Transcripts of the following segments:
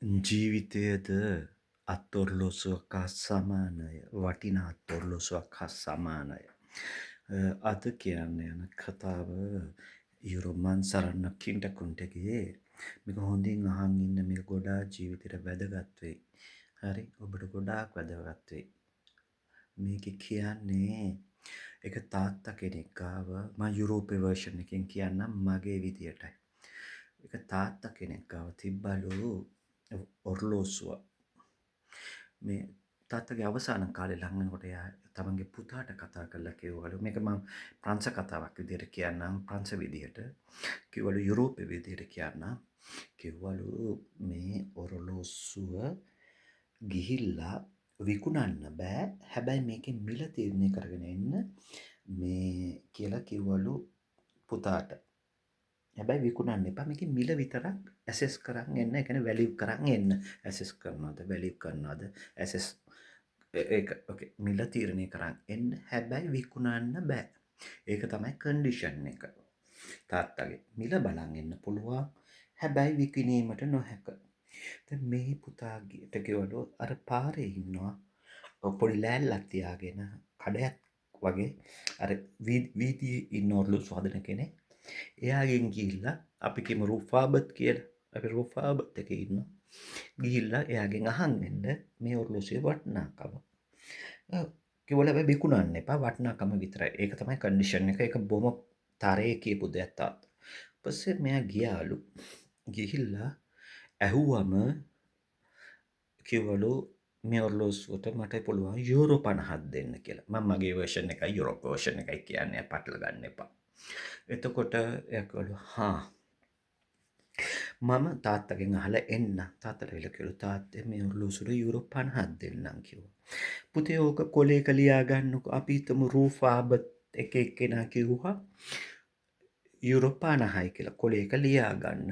ජීවිතයද අත්ඔරලෝසුවක් හා සමානය. වටිනා අත්ඔරලෝසුවක් හා සමානය. අද කියන්න යන කතාව යුරෝමන් සරන්න කින්ටකුන්ටගේ මේක හොඳින් අහන් ඉන්න මේක ගොඩාක් ජීවිතයට වැදගත් වෙයි. හරි ඔබට ගොඩාක් වැදගත් වෙයි. මේක කියන්නේ එක තාත්තා කෙනෙක් ගාව මම යුරෝපේ වර්ෂන් එකෙන් කියන්නම් මගේ විදියටයි. එක තාත්තා කෙනෙක් ගාව තිබ්බලු ඔර්ලෝසුව. මේ තාත්තගේ අවසාන කාලේ ලං වෙනකොට එයා තමන්ගේ පුතාට කතා කරලා කිව්වලු මේක මම ප්‍රංශ කතාවක් විදියට කියන්නම් ප්‍රංශ විදියට කිව්වලු යුරෝපේ විදියට කියන්නම් කිව්වලු මේ ඔර්ලෝසුව ගිහිල්ලා විකුණන්න බෑ හැබැයි මේකේ මිල තීරණය කරගෙන එන්න මේ කියලා කිව්වලු පුතාට. හැබැයි විකුණන්න එපා මේකේ මිල විතරක් ඇසෙස් කරන් එන්න. ඒ කියන්නේ වැලියු කරන් එන්න. ඇසෙස් කරනවද වැලියු කරනවද ඇසෙස් ඒක ඕකේ මිල තීරණය කරන් එන්න. හැබැයි විකුණන්න බෑ. ඒක තමයි කන්ඩිෂන් එක. තාත්තගේ මිල බලන් එන්න පුළුවන්. හැබැයි විකිණීමට නොහැක. දැන් මේ පුතාට කිව්වලු අර පාරේ ඉන්නවා පොඩි ලෑල්ලක් තියාගෙන කඩයක් වගේ අර වීදියේ ඉන්න ඔර්ලෝසු හදන කෙනෙක්. එයාගෙන් ගිහිල්ලා අපි කියමු රුෆාබත් කියලා. අපි රුෆාබත් එකේ ඉන්නවා. ගිහිල්ලා එයාගෙන් අහන් එන්න මේ ඔර්ලෝසුවේ වටිනාකම. කිව්වල හැබැයි විකුණන්න එපා වටිනාකම විතරයි. ඒක තමයි කන්ඩිෂන් එක. ඒක බොහොම තරයේ කියපු දෙයක් තාත්තා. ඊපස්සේ මෙයා ගියාලු. ගිහිල්ලා ඇහුවම කිව්වලු මේ ඔර්ලෝසුවට මට පුළුවන් යුරෝ 50ක් දෙන්න කියලා. මම මගේ වර්ෂන් එකයි යුරෝප වර්ෂන් එකයි කියන්නේ පටල ගන්න එපා. එතකොට එයා කිව්වලු මම තාත්තගෙන් අහලා එන්න. තාත්තට වෙල කිව්වලු තාත්තේ මේ ඔර්ලෝසුවට යුරෝ 50ක් දෙන්නම් කිව්වා. පුතේ ඕක කොලේක ලියා ගන්නකො අපි හිතමු රූෆාබත් එක එක්කෙනා කිව්වා යුරෝ 50යි කියලා කොලේක ලියා ගන්න.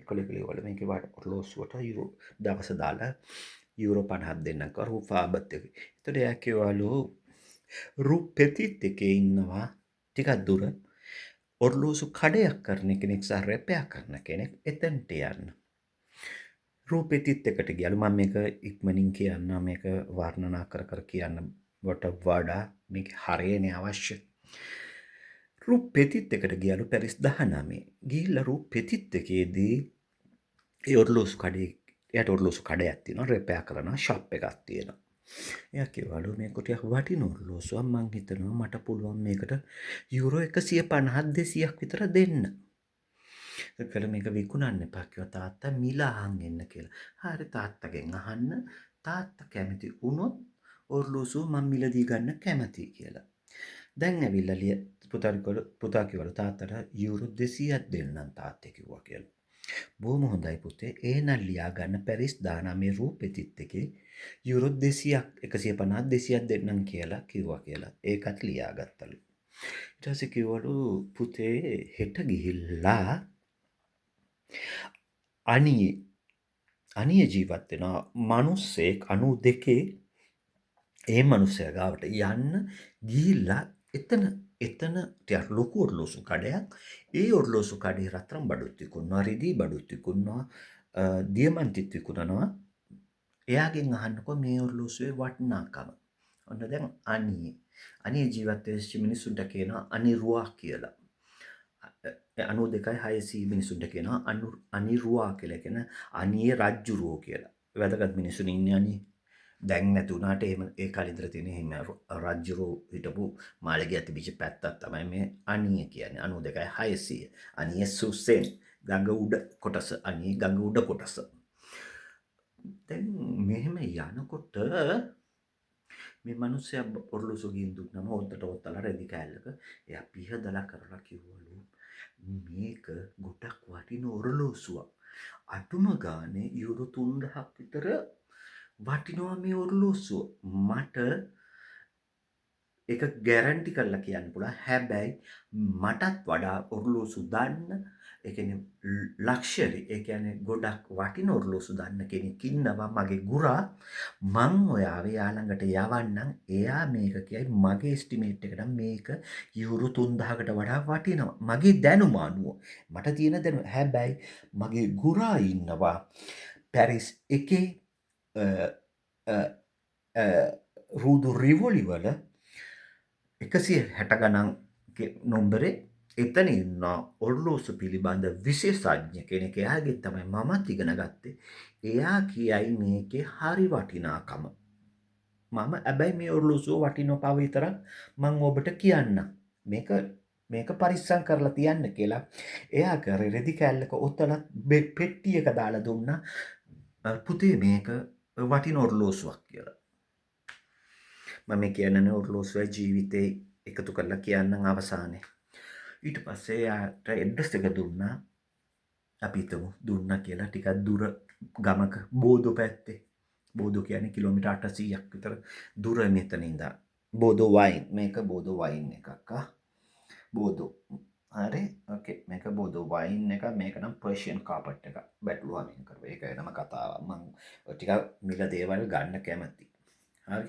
කොලේක ලියවල මේකේ වාට ඔර්ලෝසුවට යුරෝ දවස දාලා යුරෝ 50ක් දෙන්නම් කිව්වා රූෆාබත් එකේ. එතකොට එයා කිව්වලු රුපෙතිත් එකේ ඉන්නවා ටිකක් දුර ඔර්ලෝසු කඩයක් කරන කෙනෙක් සහ රැපයක් කරන කෙනෙක් එතනට යන්න. රූපෙතිත් එකට ගියලු මම මේක ඉක්මනින් කියන්න මේක වර්ණනා කර කියන්නවට වඩා මේක හරියනේ අවශ්‍ය. රූපෙතිත් එකට ගියලු පැරිස් 19. ගිහිල්ලා රූපෙතිත් එකේදී ඒ ඔර්ලෝසු කඩේ එයාට ඔර්ලෝසු කඩයක් තියෙනවා රැපයක් කරනවා ෂොප් එකක් තියෙනවා. එයා කිව්වලු මේක ටිකක් වටින ඔර්ලෝසුවක් මං හිතනවා මට පුළුවන් මේකට යුරෝ 150ක් 200ක් විතර දෙන්න. ඒකල මේක විකුණන්න එපා කිව්වා තාත්තා මිල අහන් එන්න කියලා. හරි තාත්තගෙන් අහන්න තාත්තා කැමති වුණොත් ඔර්ලෝසුව මම මිල දී ගන්න කැමතියි කියලා. දැන් ඇවිල්ලා පුතා කිව්වලු තාත්තට යුරෝ 200ක් දෙන්නම් තාත්තේ කිව්වා කියලා. බොහොම හොඳයි පුතේ. එහෙනම් ලියා ගන්න පැරිස් 19 රූපෙතිත් එකේ යුරෝ 200ක් 150ක් 200ක් දෙන්නම් කියලා කිව්වා කියලා. ඒකත් ලියාගත්තලු. ඊට පස්සේ කිව්වලු පුතේ හෙට ගිහිල්ලා අනිය ජීවත් වෙනවා මිනිස්සෙක් 92 ඒ මිනිස්සයා ගාවට යන්න ගිහිල්ලා එතන ටිකක් ලොකු ඔර්ලෝසු කඩයක් ඒ ඔර්ලෝසු කඩේ රත්තරන් බඩුත් විකුණනවා රිදී බඩුත් විකුණනවා දියමන්තිත් විකුණනවා එයාගෙන් අහන්නකෝ මේ ඔර්ලෝසුවේ වටිනාකම. ඔන්න දැන් අනිය ජීවත් වෙච්ච මිනිස්සුන්ට කියනවා අනිරුවා කියලා. 92.600 මිනිසුන්ට කියනවා අනිරුවා කියලා කියන අනියේ රජ්ජුරුවෝ කියලා. වැදගත් මිනිසුන් ඉන්නේ අනියේ. දැන් නැති වුණාට එහෙම ඒ කාලේ ඉඳලා තියෙන එහෙම රජ්ජුරුවෝ හිටපු මාළිගය තිබිච්ච පැත්තක් තමයි මේ අනිය කියන්නේ 92.600. අනියේ සුසෙන් ගඟ උඩ කොටස අනියේ ගඟ උඩ කොටස. දැන් මෙහෙම යනකොට මේ මිනිස්සයා ඔර්ලෝසු ගින් දුන්නම ඔත්තට ඔත්තලා රෙදි කෑල්ලක එයා පිහදලා කරලා කිව්වලු මේක ගොඩක් වටින ඔර්ලෝසුවක්. අඩුම ගානේ යුරෝ 3000ක් විතර වටිනවා මේ ඔර්ලෝසුව. මට ඒක ගැරන්ටි කරලා කියන්න පුළුවන්. හැබැයි මටත් වඩා ඔර්ලෝසු දන්න ඒ කියන්නේ ලක්ෂරි ඒ කියන්නේ ගොඩක් වටින ඔර්ලෝසු දන්න කෙනෙක් ඉන්නවා මගේ ගුරා. මං ඔයාව එයා ළඟට යවන්නම්. එයා මේක කියයි මගේ එස්ටිමේට් එකට මේක යුරෝ 3000කට වඩා වටිනවා. මගේ දැනුම අනුව මට තියෙන දැනුම. හැබැයි මගේ ගුරා ඉන්නවා පැරිස් එකේ අ, අ, අ, රූදු රිවොලි වල 160 ගණන් නොම්බරේ එතන ඉන්න ඔර්ලෝසු පිළිබඳ විශේෂඥ කෙනෙක්. එයාගෙන් තමයි මමත් ඉගෙන ගත්තේ. එයා කියයි මේකේ හරි වටිනාකම. මම හැබැයි මේ ඔර්ලෝසුව වටින බව විතරක් මම ඔබට කියන්නම්. මේක පරිස්සම් කරලා තියන්න කියලා. එයා කරේ රෙදි කෑල්ලක ඔතලා පෙට්ටියක දාලා දුන්නා. පුතේ මේක වටින ඔර්ලෝසුවක් කියලා. මම කියන්නේ ඔර්ලෝසුවයි ජීවිතේ එකතු කරලා කියන්නම් අවසානයේ. ඊට පස්සේ එයාට ඇඩ්‍රස් එක දුන්නා. අපි හිතමු දුන්නා කියලා ටිකක් දුර ගමක බෝදෝ පැත්තේ. බෝදෝ කියන්නේ කිලෝමීටර් 800ක් විතර දුර මෙතන ඉඳන්. බෝදෝ වයින් මේක බෝදෝ වයින් එකක් බෝදෝ. හරි ඕකේ මේක බෝදෝ වයින් එක මේක නම් පර්ෂියන් කාපට් එක බැටළුවා මෙන් කරුවා. ඒක වෙනම කතාවක්. මම ටිකක් මිල දේවල් ගන්න කැමතියි. හරි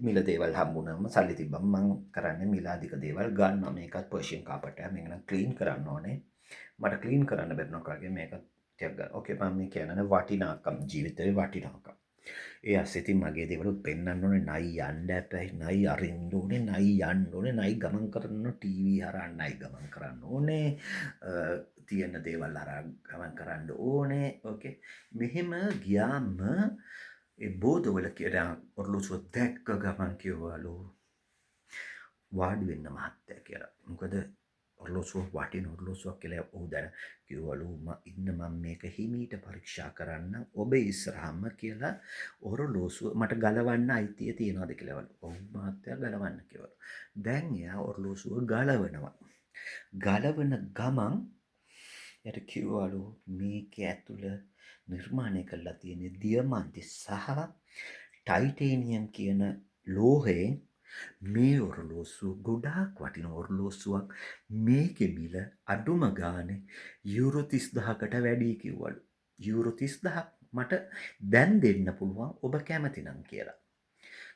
මිල දේවල් හම්බුනම සල්ලි තිබ්බම මම කරන්නේ මිල අධික දේවල් ගන්නවා. මේකත් පර්ෂියන් කාපට් එක. මේක නම් ක්ලීන් කරන්න ඕනේ. මට ක්ලීන් කරන්න බැරිනක් වගේ මේක ටිකක් ගන්න. ඕකේ මම මේ කියන්නේ වටිනාකම් ජීවිතේ වටිනාකම්. ඒ අස්සෙතින් මගේ දේවලුත් පෙන්වන්න ඕනේ. නයි යන්න ඇපයි නයි අරින්න ඕනේ. නයි යන්න ඕනේ. නයි ගමන් කරන්න ටීවී හරහා නයි ගමන් කරන්න ඕනේ. තියෙන දේවල් හරහා ගමන් කරන්න ඕනේ. ඕකේ මෙහෙම ගියාම ඒ බෝධවල කියලා ඔර්ලෝසුව දැක්ක ගමන් කිව්වලු වාඩි වෙන්න මහත්තයා කියලා. මොකද ඔර්ලෝසුව වටින ඔර්ලෝසුවක් කියලා ඔහු දැන කිව්වලු මම මේක හිමීට පරීක්ෂා කරන්න ඔබ ඉස්සරහම කියලා ඔර්ලෝසුව මට ගලවන්න අයිතිය තියනවාද කියලා. ඔව් මහත්තයා ගලවන්න කිව්වලු. දැන් එයා ඔර්ලෝසුව ගලවනවා. ගලවන ගමන් යට කිව්වලු මේක ඇතුළ නිර්මාණය කරලා තියෙන දියමන්ති සහ ටයිටේනියම් කියන ලෝහයෙන් මේ ඔර්ලෝසුව ගොඩාක් වටින ඔර්ලෝසුවක්. මේකේ මිල අඩුම ගානේ යූරෝ 30000කට වැඩි කිව්වලු. යූරෝ 30000ක් මට දැන් දෙන්න පුළුවන් ඔබ කැමති නම් කියලා.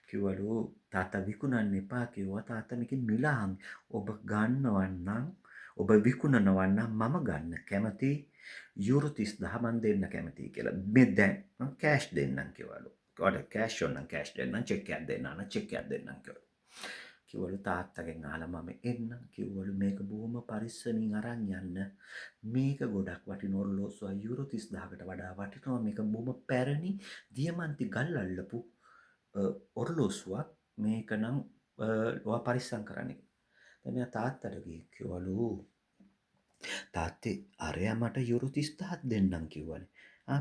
කිව්වලු තාත්තා විකුණන්න එපා කිව්වා. තාත්තා මේකේ මිල ඔබ ගන්නවන්නම් ඔබ විකුණනවා නම් මම ගන්න කැමතියි. යූරෝ 30000 මන් දෙන්න කැමතියි කියලා. මේ දැන් මම කෑෂ් දෙන්නම් කිව්වලු. ඔයාලට කෑෂ් ඕන නම් කෑෂ් දෙන්නම්, චෙක් එකක් දෙන්න නම් චෙක් එකක් දෙන්නම් කිව්වලු. කිව්වලු තාත්තගෙන් අහලා මම එන්නම් කිව්වලු මේක බොහොම පරිස්සමින් අරන් යන්න. මේක ගොඩක් වටින ඔර්ලෝසුව යූරෝ 30000කට වඩා වටිනවා. මේක බොහොම පැරණි දියමන්ති ගල් අල්ලපු ඔර්ලෝසුවක්. මේක නම් ඔයා පරිස්සම් කරන්න. දැන් මෙයා තාත්තට කිව්වලු තාත්තේ අරයා මට යුරෝ 30000ක් දෙන්නම් කිව්වනේ.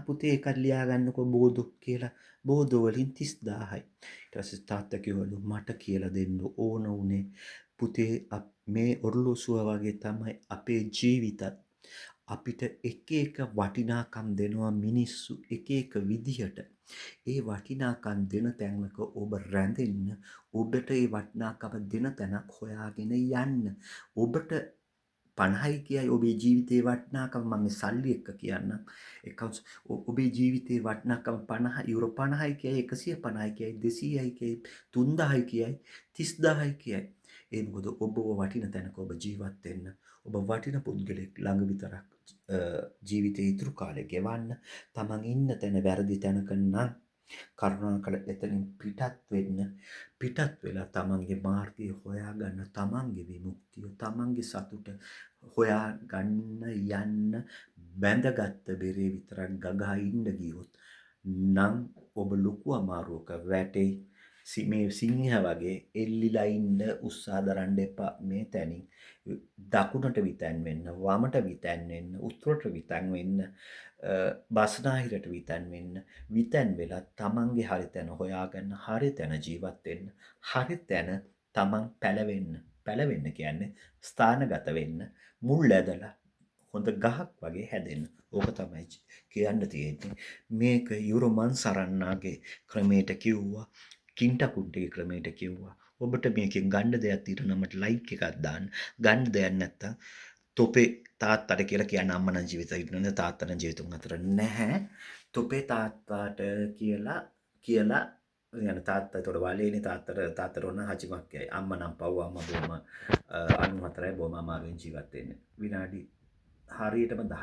පුතේ ඒකත් ලියා ගන්නකො බෝදු කියලා. බෝදු වලින් 30000යි. ඊට පස්සේ තාත්තා කිව්වලු මට කියලා දෙන්න ඕන උනේ පුතේ මේ ඔර්ලෝසුව වගේ තමයි අපේ ජීවිතත්. අපිට එක එක වටිනාකම් දෙනවා මිනිස්සු එක එක විදිහට. ඒ වටිනාකම් දෙන තැනක ඔබ රැඳෙන්න ඔබට ඒ වටිනාකම දෙන තැනක් හොයාගෙන යන්න. ඔබට 50යි කියයි ඔබේ ජීවිතේ වටිනාකම මම මේ සල්ලි එක්ක කියන්නම්. ඔබේ ජීවිතේ වටිනාකම 50 යුරෝ 50යි කියයි 150යි කියයි 200යි කියයි 3000යි කියයි 30000යි කියයි. ඒ මොකද ඔබ වටින තැනක ඔබ ජීවත් වෙන්න. ඔබ වටින පුද්ගලෙක් ළඟ විතරක් ජීවිතේ ඉතුරු කාලේ ගෙවන්න. තමන් ඉන්න තැන වැරදි තැනක නම් කරුණාකර එතනින් පිටත් වෙන්න. පිටත් වෙලා තමන්ගේ මාර්ගය හොයාගන්න. තමන්ගේ විමුක්තිය තමන්ගේ සතුට හොයාගන්න යන්න. බැඳගත්ත බෙරේ විතරක් ගගහා ඉන්න ගියොත් නම් ඔබ ලොකු අමාරුවක වැටෙයි. මේ සිංහ වගේ එල්ලිලා ඉන්න උත්සාහ දරන්න එපා. මේ තැනින් දකුණට විතැන් වෙන්න, වමට විතැන් වෙන්න, උතුරට විතැන් වෙන්න, බස්නාහිරට විතැන් වෙන්න. විතැන් වෙලා තමන්ගේ හරි තැන හොයාගන්න, හරි තැන ජීවත් වෙන්න, හරි තැන තමන් පැලවෙන්න. පැලවෙන්න කියන්නේ ස්ථානගත වෙන්න, මුල් ඇදලා හොඳ ගහක් වගේ හැදෙන්න. ඕක තමයි කියන්න තියෙන්නේ. මේක යුරෝමන් සරන්නාගේ ක්‍රමයට කිව්වා. කින්ටකුඩ්ගේ ක්‍රමයට කිව්වා. ඔබට මේකෙන් ගන්න දෙයක් තියෙනවා නම් මට ලයික් එකක් දාන්න. ගන්න දෙයක් නැත්තම් තොපේ තාත්තට කියලා කියන්න. අම්මා නම් ජීවිතේ ඉන්නවනේ තාත්තා නම් ජීවිතුන් අතර නැහැ. තොපේ තාත්තාට කියලා යන තාත්තා ඒතකොට වලේනේ තාත්තට ඕන හචිමක් කියයි. අම්මා නම් පව් අම්මා බොම 94යි බොම අමාරුවෙන් ජීවත් වෙන්නේ. විනාඩි හරියටම 10